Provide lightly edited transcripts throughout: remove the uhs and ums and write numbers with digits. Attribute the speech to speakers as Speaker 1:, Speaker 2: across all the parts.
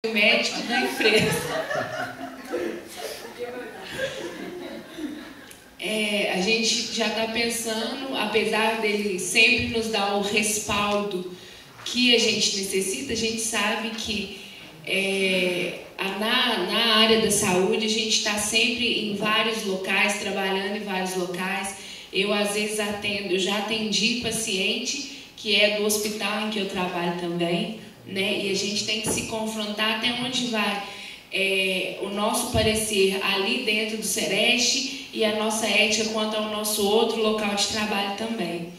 Speaker 1: médico da empresa. A gente já está pensando, apesar dele sempre nos dar o respaldo que a gente necessita, a gente sabe que na área da saúde a gente está sempre em vários locais, trabalhando em vários locais. Eu às vezes eu já atendi paciente que é do hospital em que eu trabalho também, né? E a gente tem que se confrontar até onde vai o nosso parecer ali dentro do Sereste e a nossa ética quanto ao nosso outro local de trabalho também.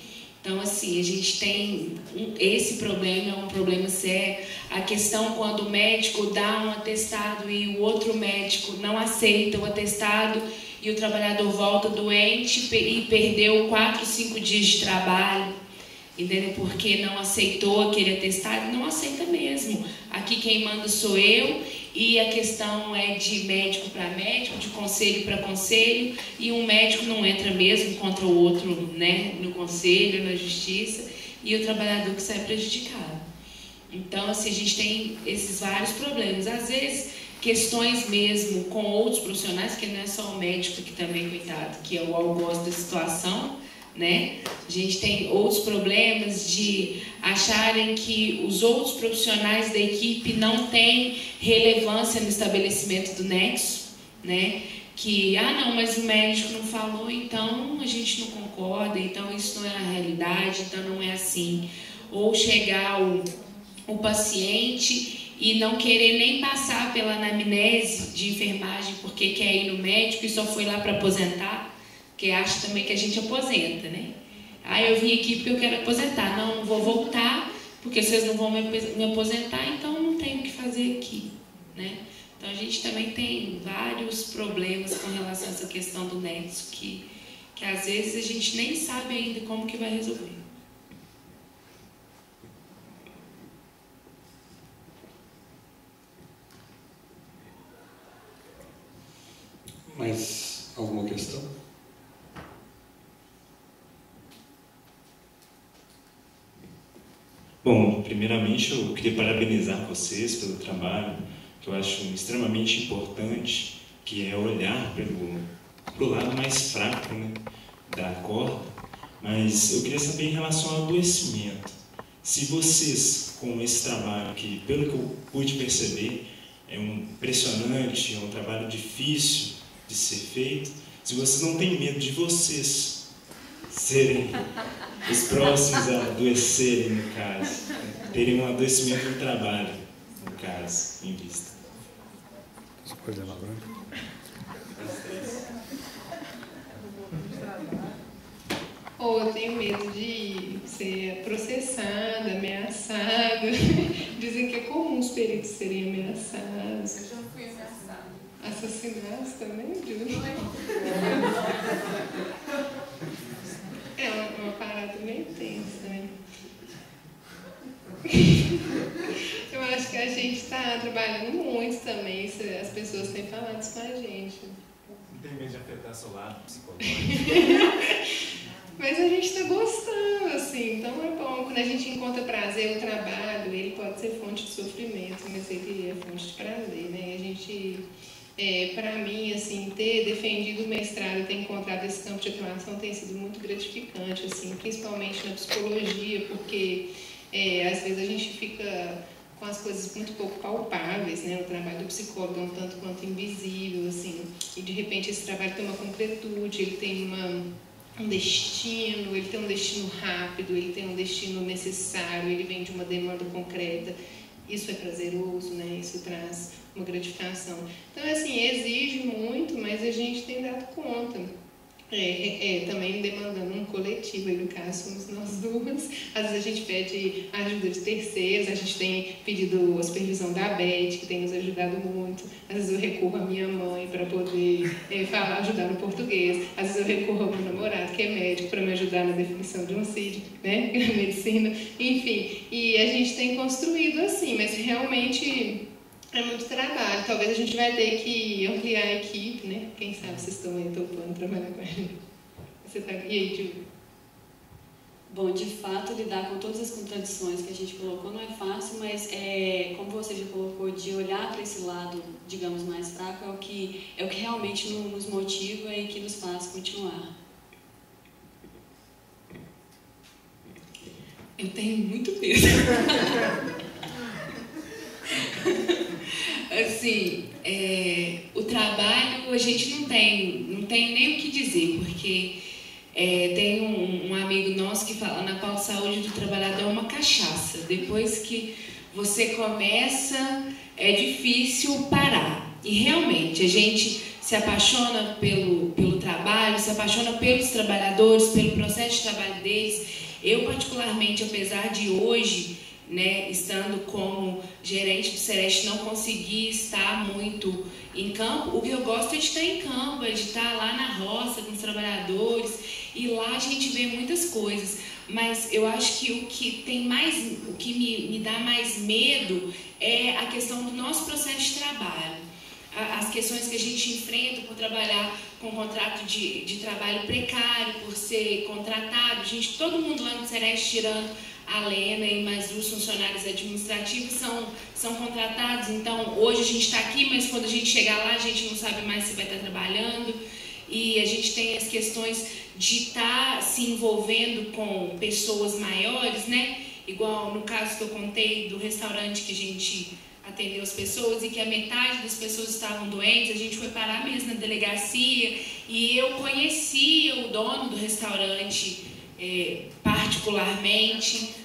Speaker 1: Então, assim, a gente tem esse problema, é um problema sério. A questão quando o médico dá um atestado e o outro médico não aceita o atestado e o trabalhador volta doente e perdeu 4, 5 dias de trabalho, entendeu? Porque não aceitou aquele atestado, não aceita mesmo. Aqui quem manda sou eu, e a questão é de médico para médico, de conselho para conselho, e um médico não entra mesmo contra o outro, né, no conselho, na justiça, e o trabalhador que sai prejudicado. Então, assim, a gente tem esses vários problemas. Às vezes, questões mesmo com outros profissionais, que não é só o médico que também, coitado, que é o algoz da situação, né? A gente tem outros problemas de acharem que os outros profissionais da equipe não têm relevância no estabelecimento do nexo, né? Que, não, mas o médico não falou, então a gente não concorda, então isso não é a realidade, então não é assim. Ou chegar o paciente e não querer nem passar pela anamnese de enfermagem porque quer ir no médico e só foi lá para aposentar, porque acha também que a gente aposenta, né? Eu vim aqui porque eu quero aposentar. Não vou voltar, porque vocês não vão me aposentar, então não tenho o que fazer aqui, né? Então a gente também tem vários problemas com relação a essa questão do nexo, que às vezes a gente nem sabe ainda como que vai resolver.
Speaker 2: Mais alguma questão?
Speaker 3: Bom, primeiramente eu queria parabenizar vocês pelo trabalho, que eu acho extremamente importante, que é olhar para o lado mais fraco, né, da corda. Mas eu queria saber em relação ao adoecimento. Se vocês, com esse trabalho, que pelo que eu pude perceber, é impressionante, é um trabalho difícil de ser feito, se vocês não têm medo de vocês serem os próximos a adoecerem, no caso, terem um adoecimento no trabalho, no caso, em vista.
Speaker 2: Você pode elaborar?
Speaker 4: Eu tenho medo de ser processada, ameaçada. Dizem que é comum os peritos serem ameaçados.
Speaker 1: Eu já fui ameaçada.
Speaker 4: Assassinados também, Júlio? É uma parada meio tensa, né? Eu acho que a gente está trabalhando muito também, as pessoas têm falado isso com a gente.
Speaker 3: Não tem medo de afetar seu lado psicológico?
Speaker 4: Mas a gente está gostando, assim, então é bom. Quando a gente encontra prazer no trabalho, ele pode ser fonte de sofrimento, mas ele é fonte de prazer, né? A gente, para mim, assim, ter defendido o mestrado, ter encontrado esse campo de atuação tem sido muito gratificante, assim, principalmente na psicologia, porque às vezes a gente fica com as coisas muito pouco palpáveis, né? O trabalho do psicólogo é um tanto quanto invisível, assim, e de repente esse trabalho tem uma concretude, ele tem um destino, ele tem um destino rápido, ele tem um destino necessário, ele vem de uma demanda concreta. Isso é prazeroso, né? Isso traz uma gratificação. Então, assim, exige muito, mas a gente tem dado conta. Também demandando um coletivo, aí no caso somos nós duas. Às vezes a gente pede ajuda de terceiros, a gente tem pedido a supervisão da Beth, que tem nos ajudado muito. Às vezes eu recorro à minha mãe para poder ajudar no português. Às vezes eu recorro ao meu namorado, que é médico, para me ajudar na definição de um CID, né? Medicina, enfim. E a gente tem construído assim, mas realmente é muito trabalho. Talvez a gente vai ter que ampliar a equipe, né? Quem sabe vocês estão aí topando trabalhar com a gente. E aí, Júlio?
Speaker 5: Bom, de fato, lidar com todas as contradições que a gente colocou não é fácil, mas como você já colocou, de olhar para esse lado, digamos, mais fraco, é o que realmente nos motiva e que nos faz continuar.
Speaker 1: Eu tenho muito medo. Assim, o trabalho a gente não tem nem o que dizer, porque tem um amigo nosso que fala na pauta saúde do trabalhador é uma cachaça. Depois que você começa, é difícil parar. E realmente a gente se apaixona pelo trabalho, se apaixona pelos trabalhadores, pelo processo de trabalho deles. Eu, particularmente, apesar de hoje, né, estando como gerente do Sereste, não conseguir estar muito em campo, o que eu gosto é de estar em campo, é de estar lá na roça com os trabalhadores, e lá a gente vê muitas coisas. Mas eu acho que o que me dá mais medo é a questão do nosso processo de trabalho. As questões que a gente enfrenta por trabalhar com contrato de trabalho precário, por ser contratado. Todo mundo lá no Sereste, tirando a Lena e mais 2 funcionários administrativos, são contratados. Então, hoje a gente está aqui, mas quando a gente chegar lá, a gente não sabe mais se vai estar trabalhando. E a gente tem as questões de estar se envolvendo com pessoas maiores, né? Igual no caso que eu contei do restaurante que a gente atendeu as pessoas e que a metade das pessoas estavam doentes, a gente foi parar mesmo na delegacia e eu conhecia o dono do restaurante particularmente.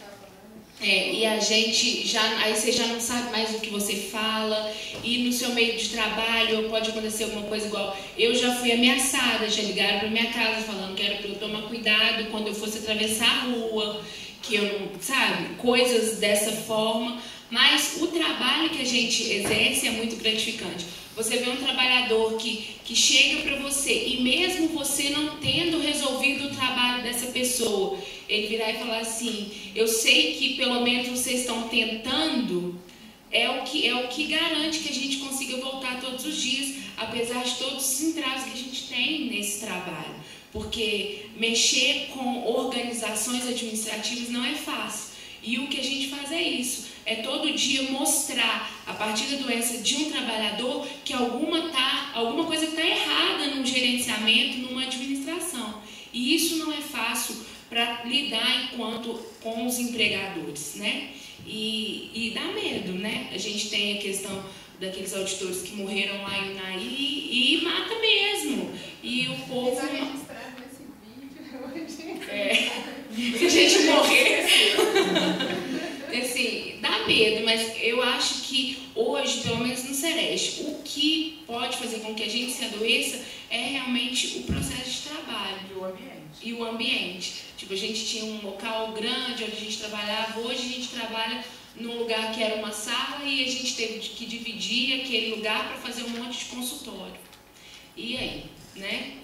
Speaker 1: E a gente aí você já não sabe mais o que você fala, e no seu meio de trabalho pode acontecer alguma coisa igual. Eu já fui ameaçada, já ligaram para minha casa falando que era para eu tomar cuidado quando eu fosse atravessar a rua, que eu não, sabe, coisas dessa forma. Mas o trabalho que a gente exerce é muito gratificante. Você vê um trabalhador que chega para você e mesmo você não tendo resolvido o trabalho dessa pessoa, ele virar e falar assim, eu sei que pelo menos vocês estão tentando, é o que garante que a gente consiga voltar todos os dias, apesar de todos os entraves que a gente tem nesse trabalho. Porque mexer com organizações administrativas não é fácil. E o que a gente faz é isso, é todo dia mostrar, a partir da doença de um trabalhador, que alguma coisa está errada num gerenciamento, numa administração. E isso não é fácil para lidar com os empregadores, né? E dá medo, né? A gente tem a questão daqueles auditores que morreram lá em Unaí e mata mesmo. E o povo... Se a gente morresse... Assim, dá medo, mas eu acho que hoje, pelo menos no Sereste, o que pode fazer com que a gente se adoeça é realmente o processo de trabalho. E o ambiente. Tipo, a gente tinha um local grande onde a gente trabalhava, hoje a gente trabalha num lugar que era uma sala e a gente teve que dividir aquele lugar para fazer um monte de consultório. E aí, né?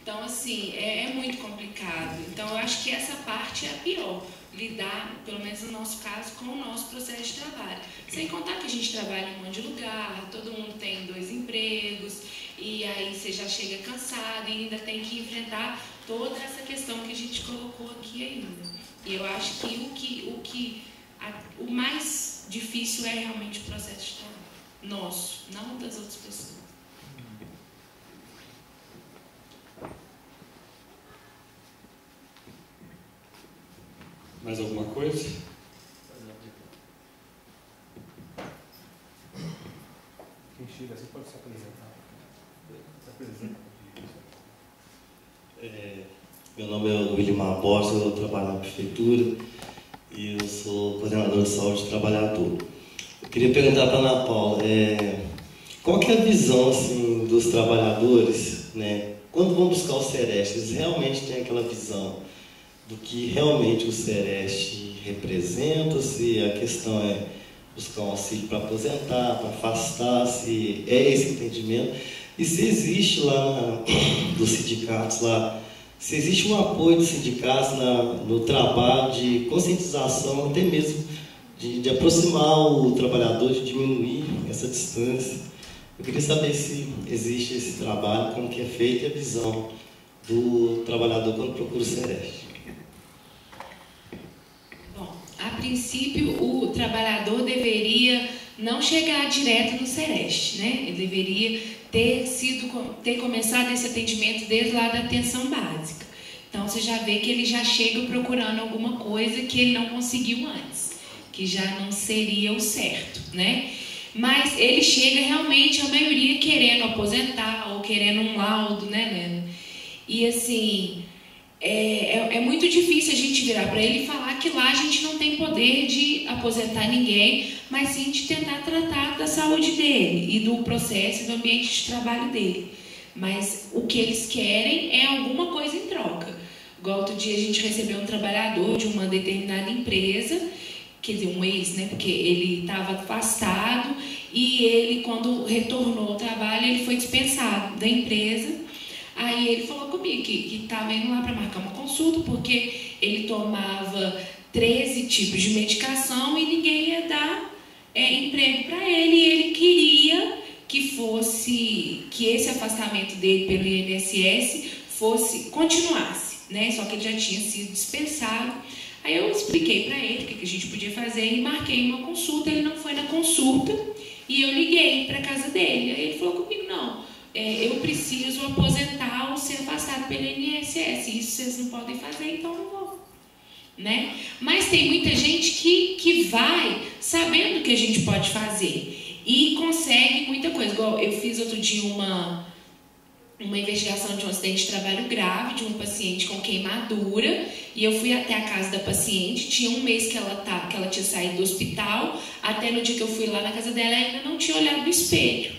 Speaker 1: Então, assim, é muito complicado. Então, eu acho que essa parte é a pior. Lidar, pelo menos no nosso caso, com o nosso processo de trabalho. Sem contar que a gente trabalha em um monte de lugar, todo mundo tem 2 empregos, e aí você já chega cansado e ainda tem que enfrentar toda essa questão que a gente colocou aqui ainda. E eu acho que o mais difícil é realmente o processo de trabalho. Nosso, não das outras pessoas.
Speaker 2: Mais alguma coisa?
Speaker 6: Quem chega assim pode se apresentar.
Speaker 7: Meu nome é Willimar Borges, eu trabalho na prefeitura e eu sou coordenador de saúde do trabalhador. Eu queria perguntar para a Ana Paula, qual que é a visão assim, dos trabalhadores, né? Quando vão buscar o Sereste, eles realmente têm aquela visão do que realmente o Sereste representa, se a questão é buscar um auxílio para aposentar, para afastar, se é esse entendimento, e se existe lá dos sindicatos, se existe um apoio dos sindicatos no trabalho de conscientização, até mesmo de aproximar o trabalhador, de diminuir essa distância. Eu queria saber se existe esse trabalho, como que é feito e a visão do trabalhador quando procura o Sereste.
Speaker 1: princípio, o trabalhador deveria não chegar direto no Sereste, né? Ele deveria ter começado esse atendimento desde lá da atenção básica. Então, você já vê que ele já chega procurando alguma coisa que ele não conseguiu antes, que já não seria o certo, né? Mas ele chega realmente, a maioria, querendo aposentar ou querendo um laudo, né, Lena? E assim, é muito difícil a gente virar para ele e falar que lá a gente não tem poder de aposentar ninguém, mas sim de tentar tratar da saúde dele e do processo e do ambiente de trabalho dele. Mas o que eles querem é alguma coisa em troca. Igual outro dia a gente recebeu um trabalhador de uma determinada empresa, quer dizer, um ex, né? Porque ele estava afastado e ele, quando retornou ao trabalho, ele foi dispensado da empresa. Aí ele falou comigo que estava indo lá para marcar uma consulta porque ele tomava 13 tipos de medicação e ninguém ia dar emprego para ele. E ele queria que esse afastamento dele pelo INSS continuasse, né? Só que ele já tinha sido dispensado. Aí eu expliquei para ele o que a gente podia fazer e marquei uma consulta. Ele não foi na consulta e eu liguei para a casa dele. Aí ele falou comigo, não, eu preciso aposentar ou ser afastado pelo INSS. Isso vocês não podem fazer, então não vou. Né? Mas tem muita gente que vai sabendo o que a gente pode fazer e consegue muita coisa. Igual eu fiz outro dia uma investigação de um acidente de trabalho grave de um paciente com queimadura e eu fui até a casa da paciente. Tinha um mês que ela tinha saído do hospital, até no dia que eu fui lá na casa dela ela ainda não tinha olhado no espelho,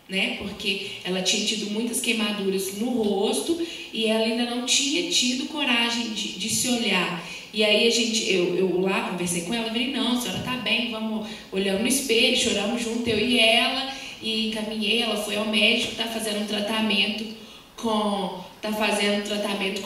Speaker 1: né? Porque ela tinha tido muitas queimaduras no rosto e ela ainda não tinha tido coragem de se olhar. E aí eu lá conversei com ela, falei, não, a senhora tá bem, vamos olhar no espelho, choramos junto, eu e ela, e encaminhei, ela foi ao médico, está fazendo um tratamento com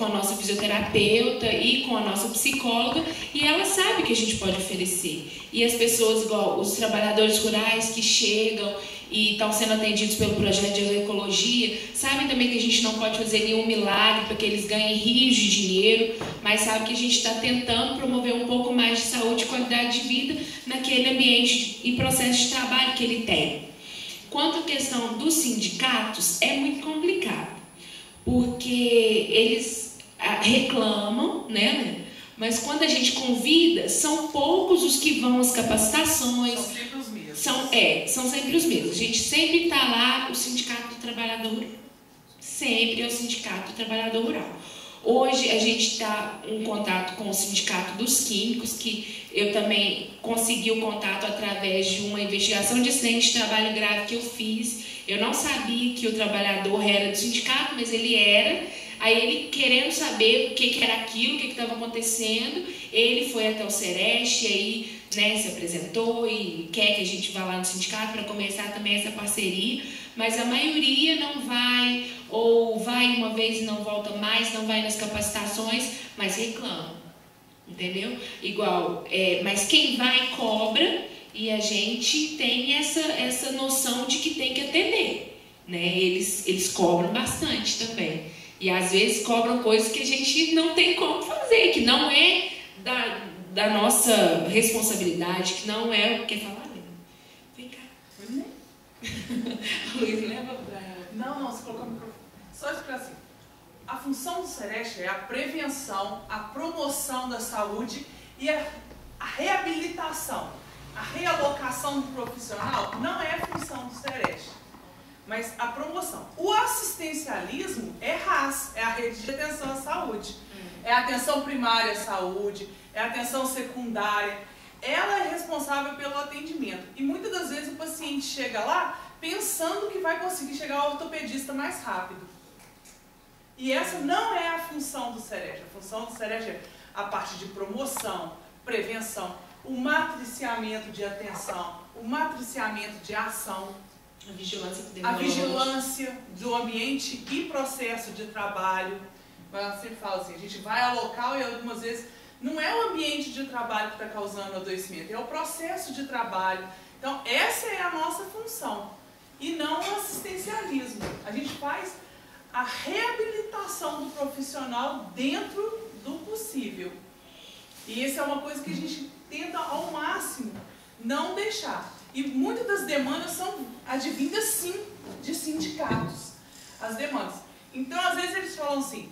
Speaker 1: a nossa fisioterapeuta e com a nossa psicóloga, e ela sabe que a gente pode oferecer. E as pessoas, igual os trabalhadores rurais que chegam e estão sendo atendidos pelo projeto de agroecologia, sabem também que a gente não pode fazer nenhum milagre para que eles ganhem rios de dinheiro, mas sabe que a gente está tentando promover um pouco mais de saúde e qualidade de vida naquele ambiente e processo de trabalho que ele tem. Quanto à questão dos sindicatos, é muito complicado, porque eles reclamam, né? Mas quando a gente convida, são poucos os que vão às capacitações.
Speaker 8: São sempre os mesmos.
Speaker 1: São sempre os mesmos. A gente sempre está lá, o Sindicato do Trabalhador Rural. Sempre é o Sindicato do Trabalhador Rural. Hoje a gente está em contato com o Sindicato dos Químicos, que eu também consegui o contato através de uma investigação de acidente de trabalho grave que eu fiz. Eu não sabia que o trabalhador era do sindicato, mas ele era. Aí ele, querendo saber o que era aquilo, o que estava acontecendo, ele foi até o Sereste, aí, né, se apresentou e quer que a gente vá lá no sindicato para começar também essa parceria, mas a maioria não vai, ou vai uma vez e não volta mais, não vai nas capacitações, mas reclama, entendeu? Igual, mas quem vai cobra e a gente tem essa noção de que tem que atender, né? Eles cobram bastante também. E às vezes cobram coisas que a gente não tem como fazer, que não é da nossa responsabilidade, que não é o que falar. Vem cá. Luiz, leva pra ela.
Speaker 8: Não, você colocou o microfone. Só explicar assim. A função do Sereste é a prevenção, a promoção da saúde e a reabilitação. A realocação do profissional não é a função do Sereste, mas a promoção. O assistencialismo é RAS, é a Rede de Atenção à Saúde. É a atenção primária à saúde, é a atenção secundária. Ela é responsável pelo atendimento. E muitas das vezes o paciente chega lá pensando que vai conseguir chegar ao ortopedista mais rápido. E essa não é a função do Sereste. A função do Sereste é a parte de promoção, prevenção, o matriciamento de atenção, o matriciamento de ação, a vigilância do ambiente e processo de trabalho. Eu sempre falo assim, a gente vai ao local e algumas vezes não é o ambiente de trabalho que está causando adoecimento, é o processo de trabalho. Então essa é a nossa função e não o assistencialismo. A gente faz a reabilitação do profissional dentro do possível. E isso é uma coisa que a gente tenta ao máximo não deixar. E muitas das demandas são advindas, sim, de sindicatos. As demandas. Então, às vezes, eles falam assim,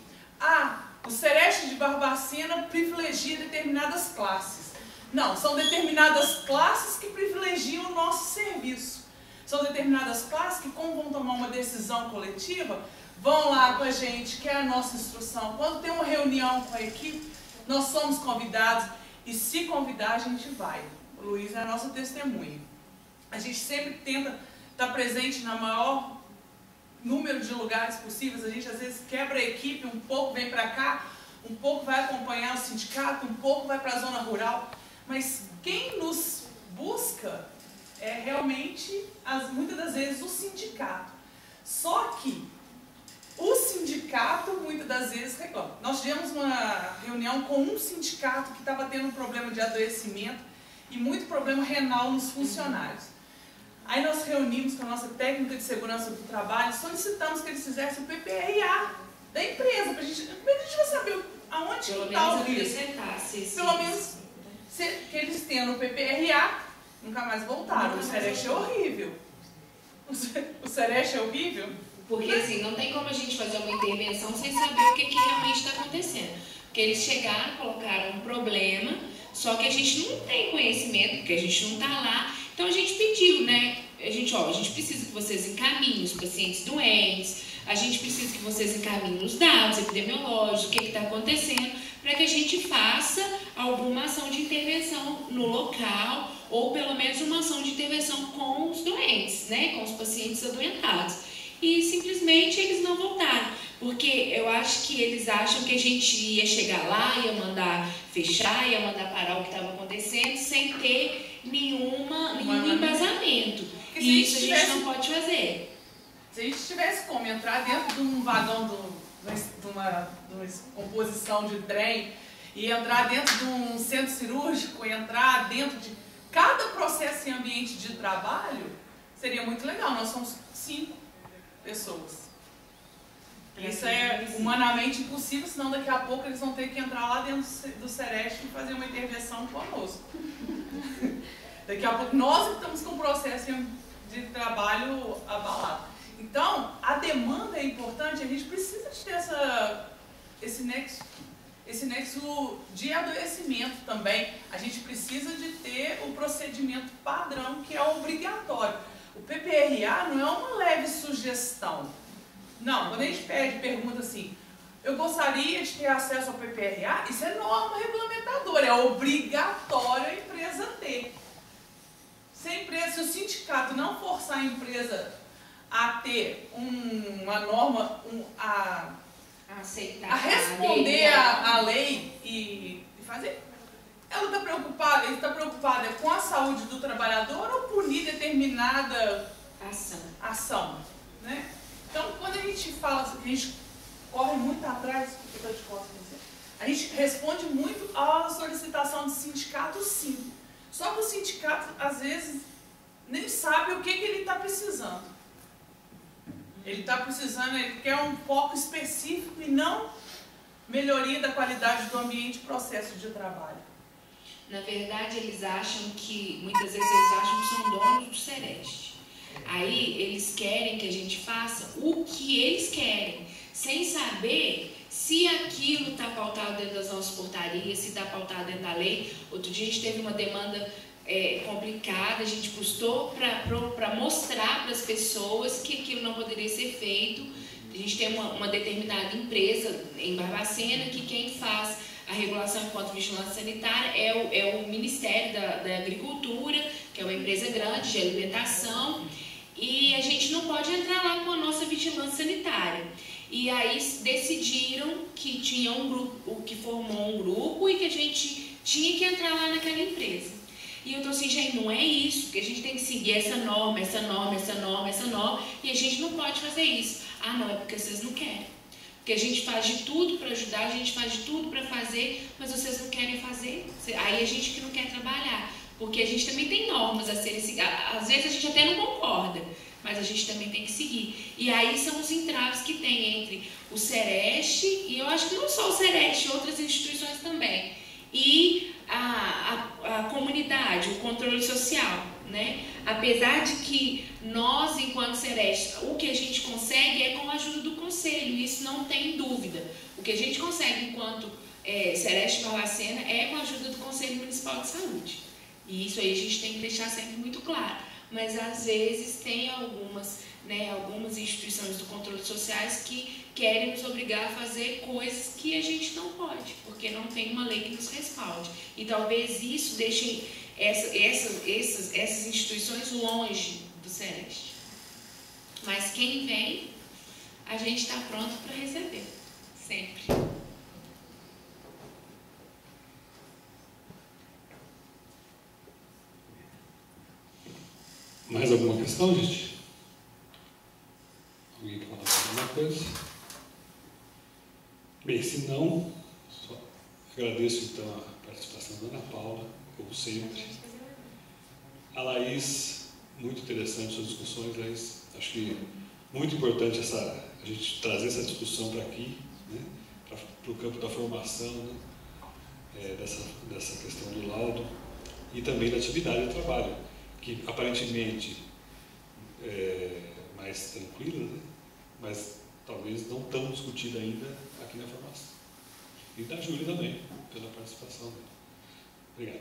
Speaker 8: o Sereste de Barbacena privilegia determinadas classes. Não, são determinadas classes que privilegiam o nosso serviço. São determinadas classes que, como vão tomar uma decisão coletiva, vão lá com a gente, que é a nossa instrução. Quando tem uma reunião com a equipe, nós somos convidados, e se convidar, a gente vai. O Luiz é a nossa testemunha. A gente sempre tenta estar presente na maior número de lugares possíveis. A gente às vezes quebra a equipe, um pouco vem para cá, um pouco vai acompanhar o sindicato, um pouco vai para a zona rural. Mas quem nos busca é realmente, muitas das vezes, o sindicato. Só que o sindicato, muitas das vezes, reclama. Nós tivemos uma reunião com um sindicato que estava tendo um problema de adoecimento e muito problema renal nos funcionários. Aí nós reunimos com a nossa técnica de segurança do trabalho, solicitamos que eles fizessem o PPRA da empresa, para a gente, como é que a gente vai saber aonde está o risco? Pelo menos que eles tenham o PPRA, nunca mais voltaram. O Sereste é horrível. O Sereste é horrível.
Speaker 1: Porque assim, não tem como a gente fazer uma intervenção sem saber o que realmente está acontecendo. Porque eles chegaram, colocaram um problema, só que a gente não tem conhecimento, porque a gente não está lá. Então a gente pediu, né? A gente precisa que vocês encaminhem os pacientes doentes, a gente precisa que vocês encaminhem os dados epidemiológicos, o que está acontecendo, para que a gente faça alguma ação de intervenção no local, ou pelo menos uma ação de intervenção com os doentes, né? Com os pacientes adoentados. E simplesmente eles não voltaram, porque eu acho que eles acham que a gente ia chegar lá, ia mandar fechar, ia mandar parar o que estava acontecendo, sem ter nenhum embasamento. E isso a gente não pode fazer.
Speaker 8: Se a gente tivesse como entrar dentro de um vagão de uma composição de trem, e entrar dentro de um centro cirúrgico, e entrar dentro de cada processo em ambiente de trabalho, seria muito legal. Nós somos 5 pessoas. Isso é humanamente impossível, senão daqui a pouco eles vão ter que entrar lá dentro do Sereste e fazer uma intervenção conosco. Daqui a pouco nós estamos com o processo de trabalho abalado. Então, a demanda é importante, a gente precisa de ter esse nexo de adoecimento também. A gente precisa de ter o procedimento padrão, que é obrigatório. O PPRA não é uma leve sugestão. Não, quando a gente pergunta assim, eu gostaria de ter acesso ao PPRA, isso é norma regulamentadora, é obrigatório a empresa ter. Se o sindicato não forçar a empresa a ter uma norma, a responder à lei e fazer, ele está preocupado com a saúde do trabalhador ou punir determinada ação, né? Então, quando a gente fala assim, que a gente corre muito atrás, a gente responde muito à solicitação do sindicato, sim. Só que o sindicato, às vezes, nem sabe o que ele está precisando. Ele está precisando, ele quer um foco específico e não melhoria da qualidade do ambiente e processo de trabalho.
Speaker 1: Na verdade, eles acham que, muitas vezes eles acham que são donos do Sereste. Aí eles querem que a gente faça o que eles querem, sem saber se aquilo está pautado dentro das nossas portarias, se está pautado dentro da lei. Outro dia a gente teve uma demanda complicada, a gente custou para mostrar para as pessoas que aquilo não poderia ser feito. A gente tem uma determinada empresa em Barbacena que quem faz a regulação enquanto vigilância sanitária é o Ministério da Agricultura, que é uma empresa grande de alimentação, e a gente não pode entrar lá com a nossa vigilância sanitária. E aí decidiram que tinha um grupo, que formou um grupo e que a gente tinha que entrar lá naquela empresa. E eu tô assim, gente, não é isso, que a gente tem que seguir essa norma, e a gente não pode fazer isso. Ah, não, é porque vocês não querem. Porque a gente faz de tudo para ajudar, a gente faz de tudo para fazer, mas vocês não querem fazer. Aí a gente que não quer trabalhar. Porque a gente também tem normas a serem seguidas. Às vezes a gente até não concorda, mas a gente também tem que seguir. E aí são os entraves que tem entre o Sereste, e eu acho que não só o Sereste, outras instituições também, e a a comunidade, o controle social, né? Apesar de que nós, enquanto Sereste, o que a gente consegue é com a ajuda do Conselho, isso não tem dúvida. O que a gente consegue enquanto Sereste Barbacena é com a ajuda do Conselho Municipal de Saúde. E isso aí a gente tem que deixar sempre muito claro. Mas às vezes tem algumas instituições do controle sociais que querem nos obrigar a fazer coisas que a gente não pode, porque não tem uma lei que nos respalde. E talvez isso deixe essas instituições longe do Sereste. Mas quem vem, a gente está pronto para receber, sempre.
Speaker 2: Mais alguma questão, gente? Alguém quer falar alguma coisa? Bem, se não, só agradeço então a participação da Ana Paula, como sempre. A Laís, muito interessante suas discussões, Laís. Acho que muito importante a gente trazer essa discussão para aqui, né? Para o campo da formação, né? Dessa questão do laudo e também da atividade de trabalho, que aparentemente é mais tranquila, né? Mas talvez não tão discutida ainda aqui na formação. E da Júlia também, pela participação dela. Obrigado.